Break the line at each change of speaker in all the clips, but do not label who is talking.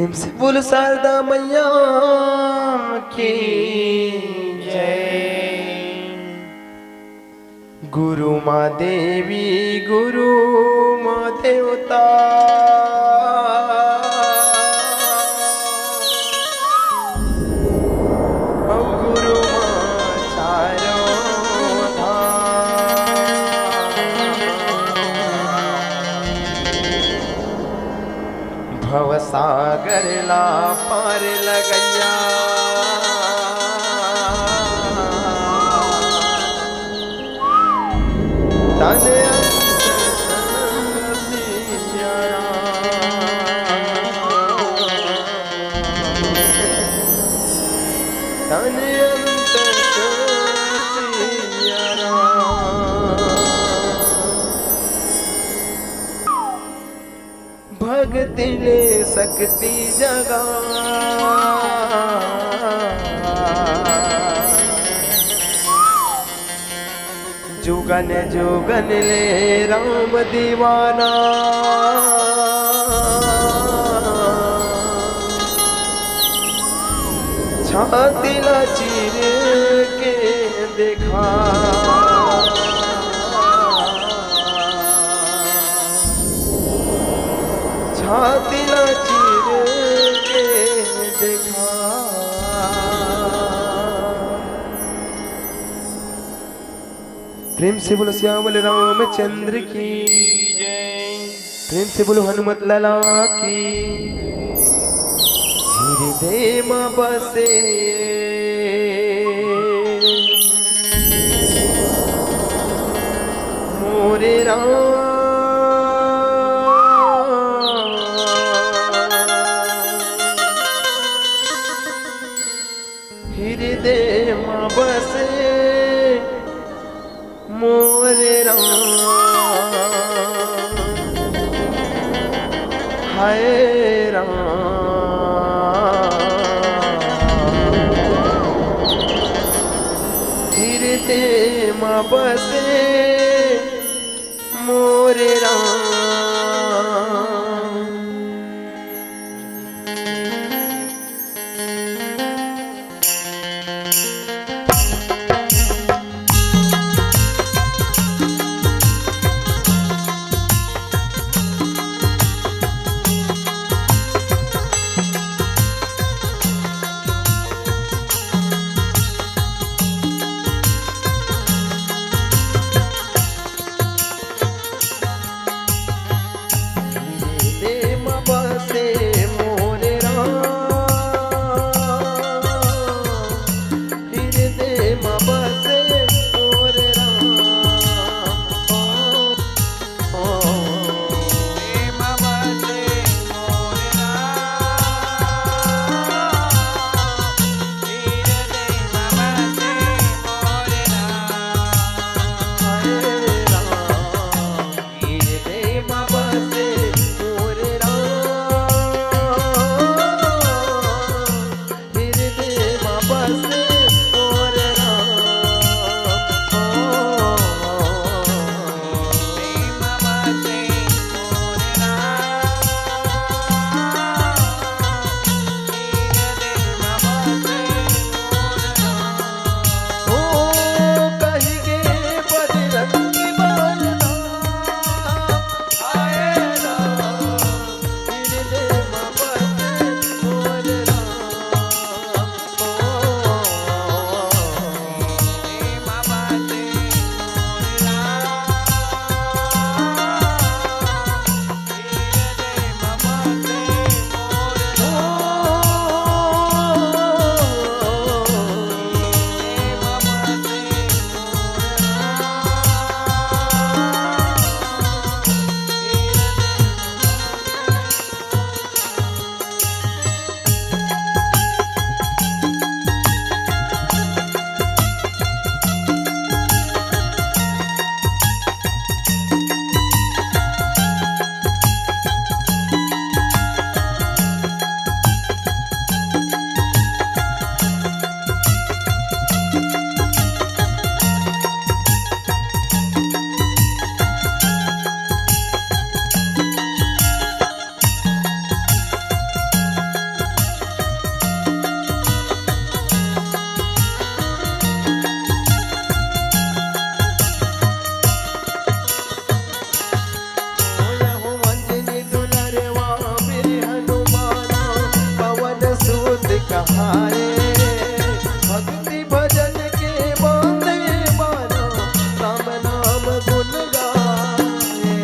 प्रेम से बोल शारदा मैया की जय। गुरु माँ देवी गुरु माँ देवता गुरु माँ चारों भव सागर ला पार लगैया तन भगति ले सकती जगा जुगन जुगन ले राम दीवाना छाती ला चीर के देखा छाती ला चीर के देखा। प्रेम से बोलो श्यामल रामचंद्र की जय। प्रेम से बोलो हनुमत लाला की। हृदय में बसे मोरे राम हृदय में बसे मोरे राम हाय राम हृदय में बसे मोरे राम।
लगाए भक्ति भजन के बांधे बाना राम नाम गुण गाए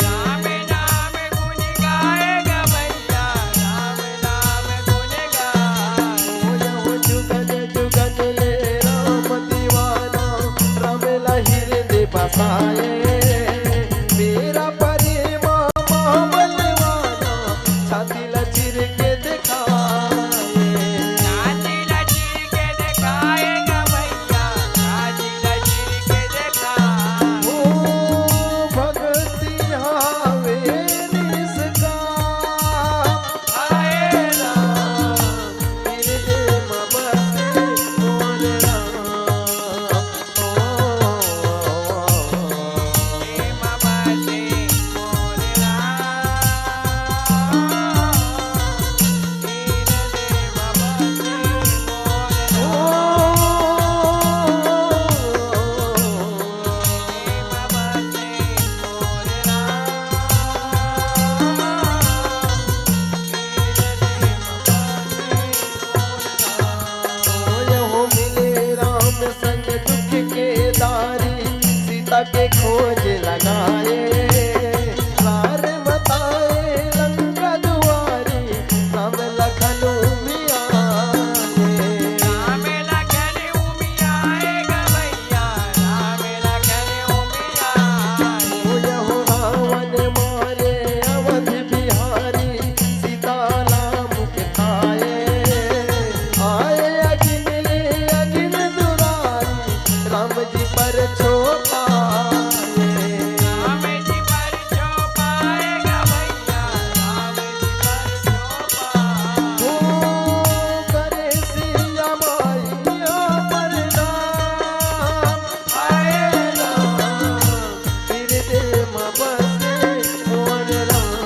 राम नाम गुण गाएगा भैया राम नाम गुण गाए
हो जुगन जुगन ले राम दीवाना राम लहिर दे बसाए मेरा परिमा बलवाना छाती लचीर के दिखाए
छाती लचीर के दिखाएगा भैया छाती लचीर के दिखाए
ओ भगति हावे निसका
आए राम
हृदय में बसे मोर राम
मामा से मोर
हो मिले राम संग दुख के दारी सीता के खोज लगाए रार बताए लंका दुआरी राम लखन मिया
राम लखन उमिया आएगा भैया राम लखन उमिया
हो रावण मारे अवध बिहारी सीता राम के थाए आए अगिन ले अगिन दुरारी राम जी पर छोपाए
राम जी पर चौपाएगा भैया राम जी पर चौपाए
ओ करे सिया माइया पर नाम आए राम हृदय में बसे मोर राम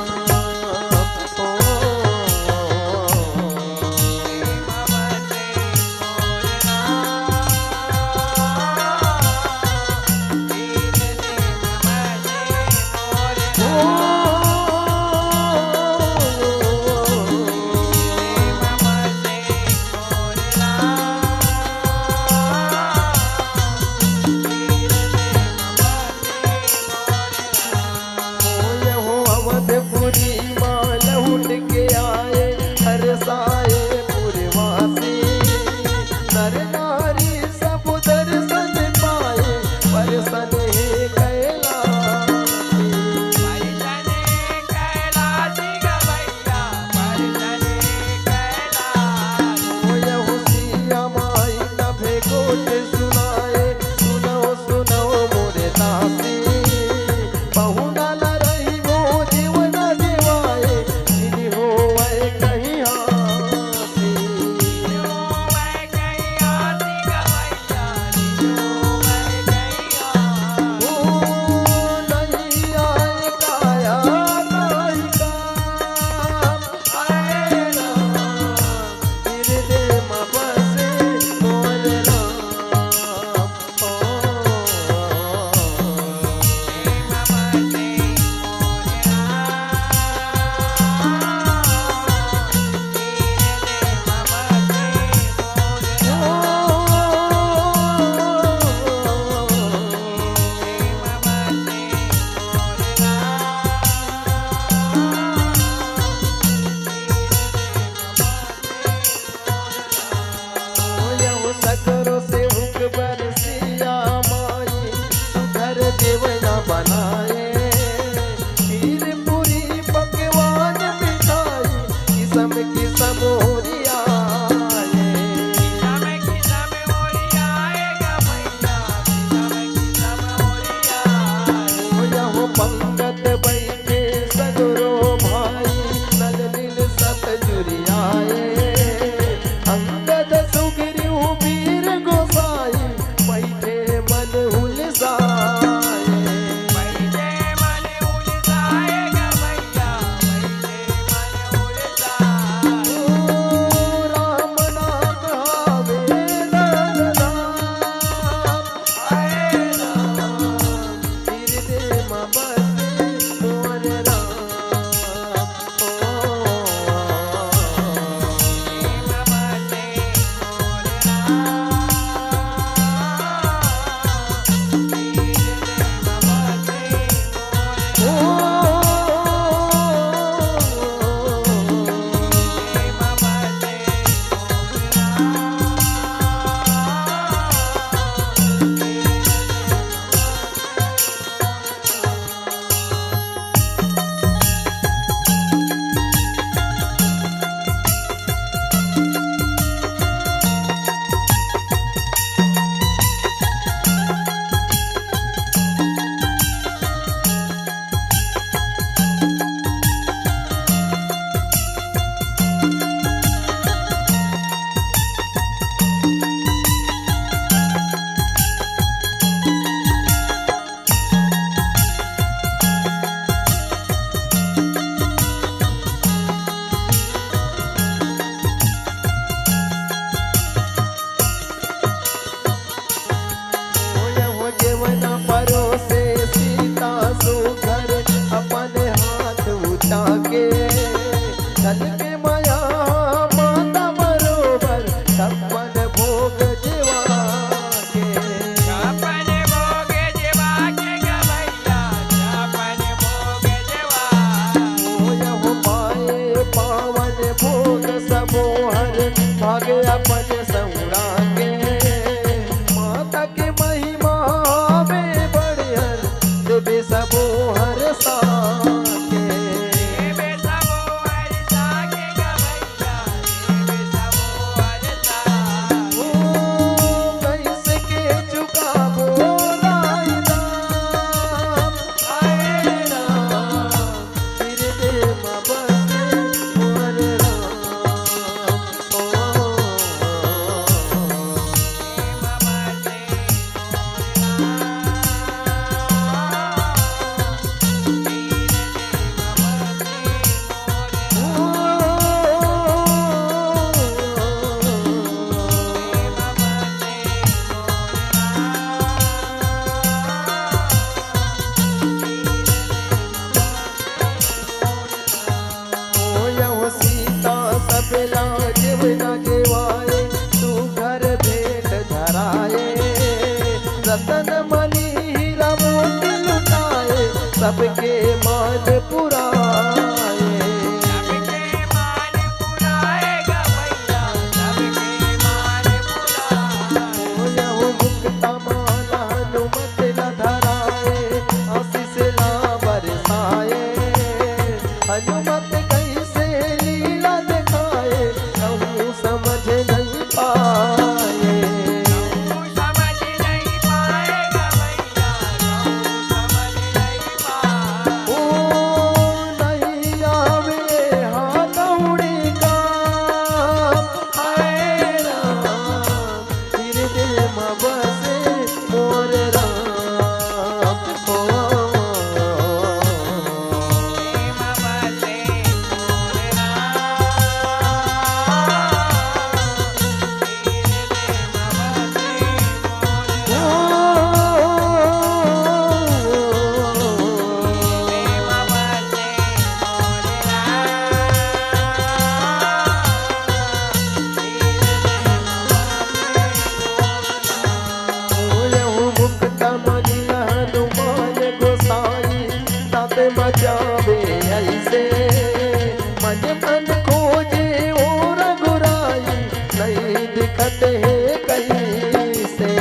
हो अवधपुरी माँ लौट के आए हर साए पुरवासी नर नारी सब दर्शन पाए परसन कैलासी हो सिया माई नभे गोट सुनाए सुनो सुनो मोरे दासी बहुना न रही वो जीवन दिवाए जिनी होए कहीं हासी ओ नहीं आए काया नहीं काम आए राम हृदय में बसे मोर राम सकरो से मुख बरसिया माई सुधर देवना बनाए खीर पूरी पकवान मिठाई किसम किसम होरियाए हो पंगत बैठे सगरो भाई नल नील सत जुरियाए अंगद सुग्रीव वीर गोसाई बैठे मन हुलसाए राम नाम हावे नर नाम आए राम हृदय में बसे सीता के धन के माया माता बरोबर छप्पन भोग जीवा के
छप्पन भोग जीवा के गवैया छप्पन भोग जीवा
हो पाए पावन भोग सबोहर भागे अपन सौरा के माता के महिमा में बढ़ियन देवे सबोहर साके
देवे सबो हरिसा के गवैया देवे सबो हरिसा
ओ कैसे के चुकाबो राय दाम आए राम फिर दे बसे मोर राम ओ यहो सीता सबला जीवना जेवाए तू घर भेंट धराए रतन मणि हीरा मोती लुटाए सबके मान पुराए
सबके मान पुराए गवैया सबके मान पुराए
यहो मुक्ता माला हनुमत न धराए आशीष ला बरसाए हनुमत कैसे लीला दिखाए कहूँ समझ नहीं पाए
तू समझ नहीं पाए गवैया तू समझ नहीं पाए
ओ नहीं आवे हाथ उड़ी का आए राम हृदय में बसे मोर राम ओ बचावे ऐसे मन मन खोजे और रघुराई नहीं दिखत है कहीं से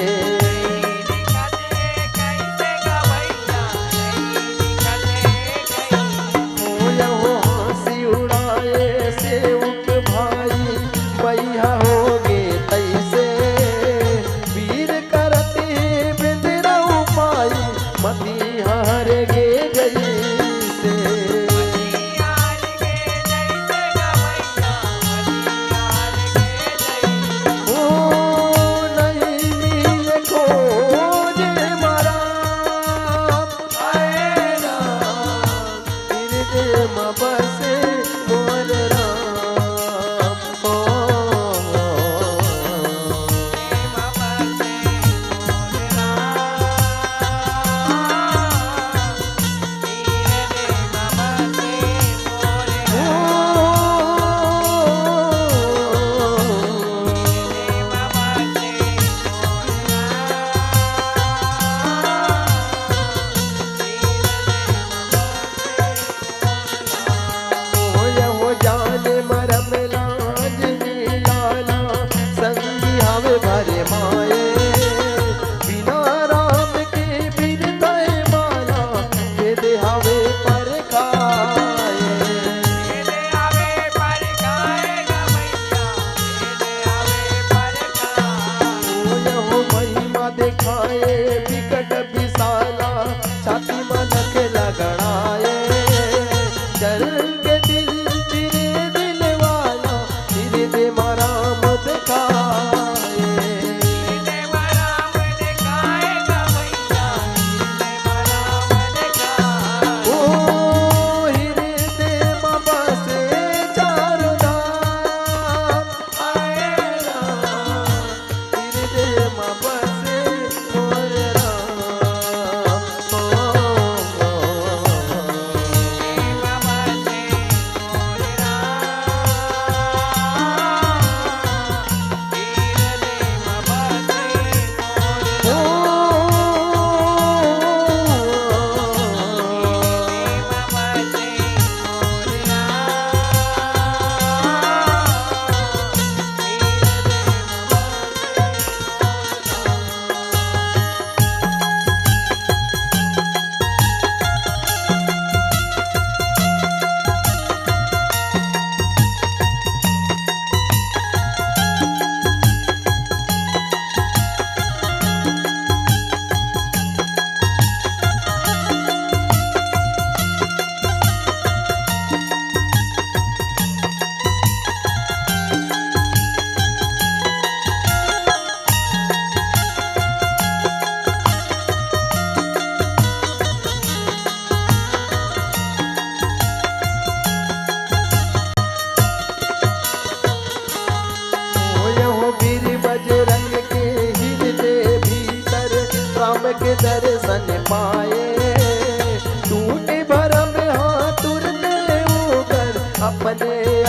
हो हंसी उड़ाए सेवक भाई बैया होगे तैसे वीर करती बिंदरा पाई मती हार गे गई से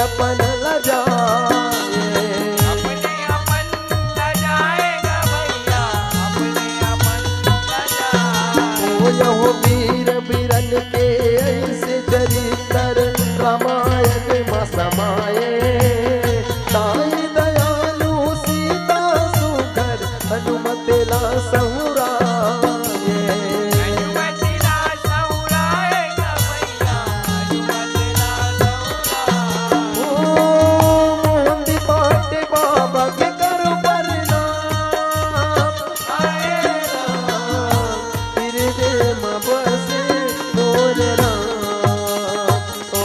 अपन ल जाए।
अपने अपन ल जाएगा भैया, अपने अपन ल जाए।
ओ यहो वीर वीरन के ऐसे चरित्र रामायण में समाये। ताई दयालु सीता सुघर हनुमत ला सहुराये।
हनुमत ला सहुराएगा भैया, हनुमत ला सहुराए।
ओ मोहंदी पाटे बाबा के करो प्रणाम। आए राम हृदय में बसे मोर राम। ओ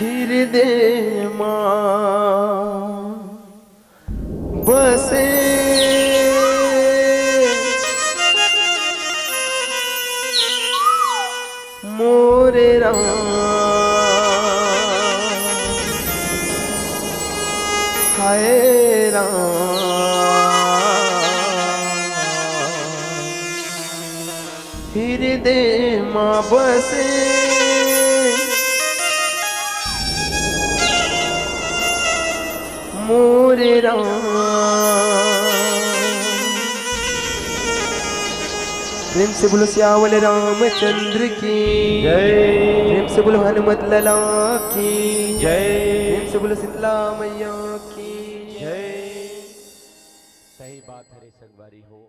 हृदय मां बसे मोरे राम। हाय राम हृदय मां बसे मोरे राम। प्रेम से बोलो श्यावल रामचंद्र की
जय।
प्रेम से बोलो हनुमत लला की
जय।
प्रेम से बोलो शीतला मैया की
जय। सही बात है रे संगवारी हो।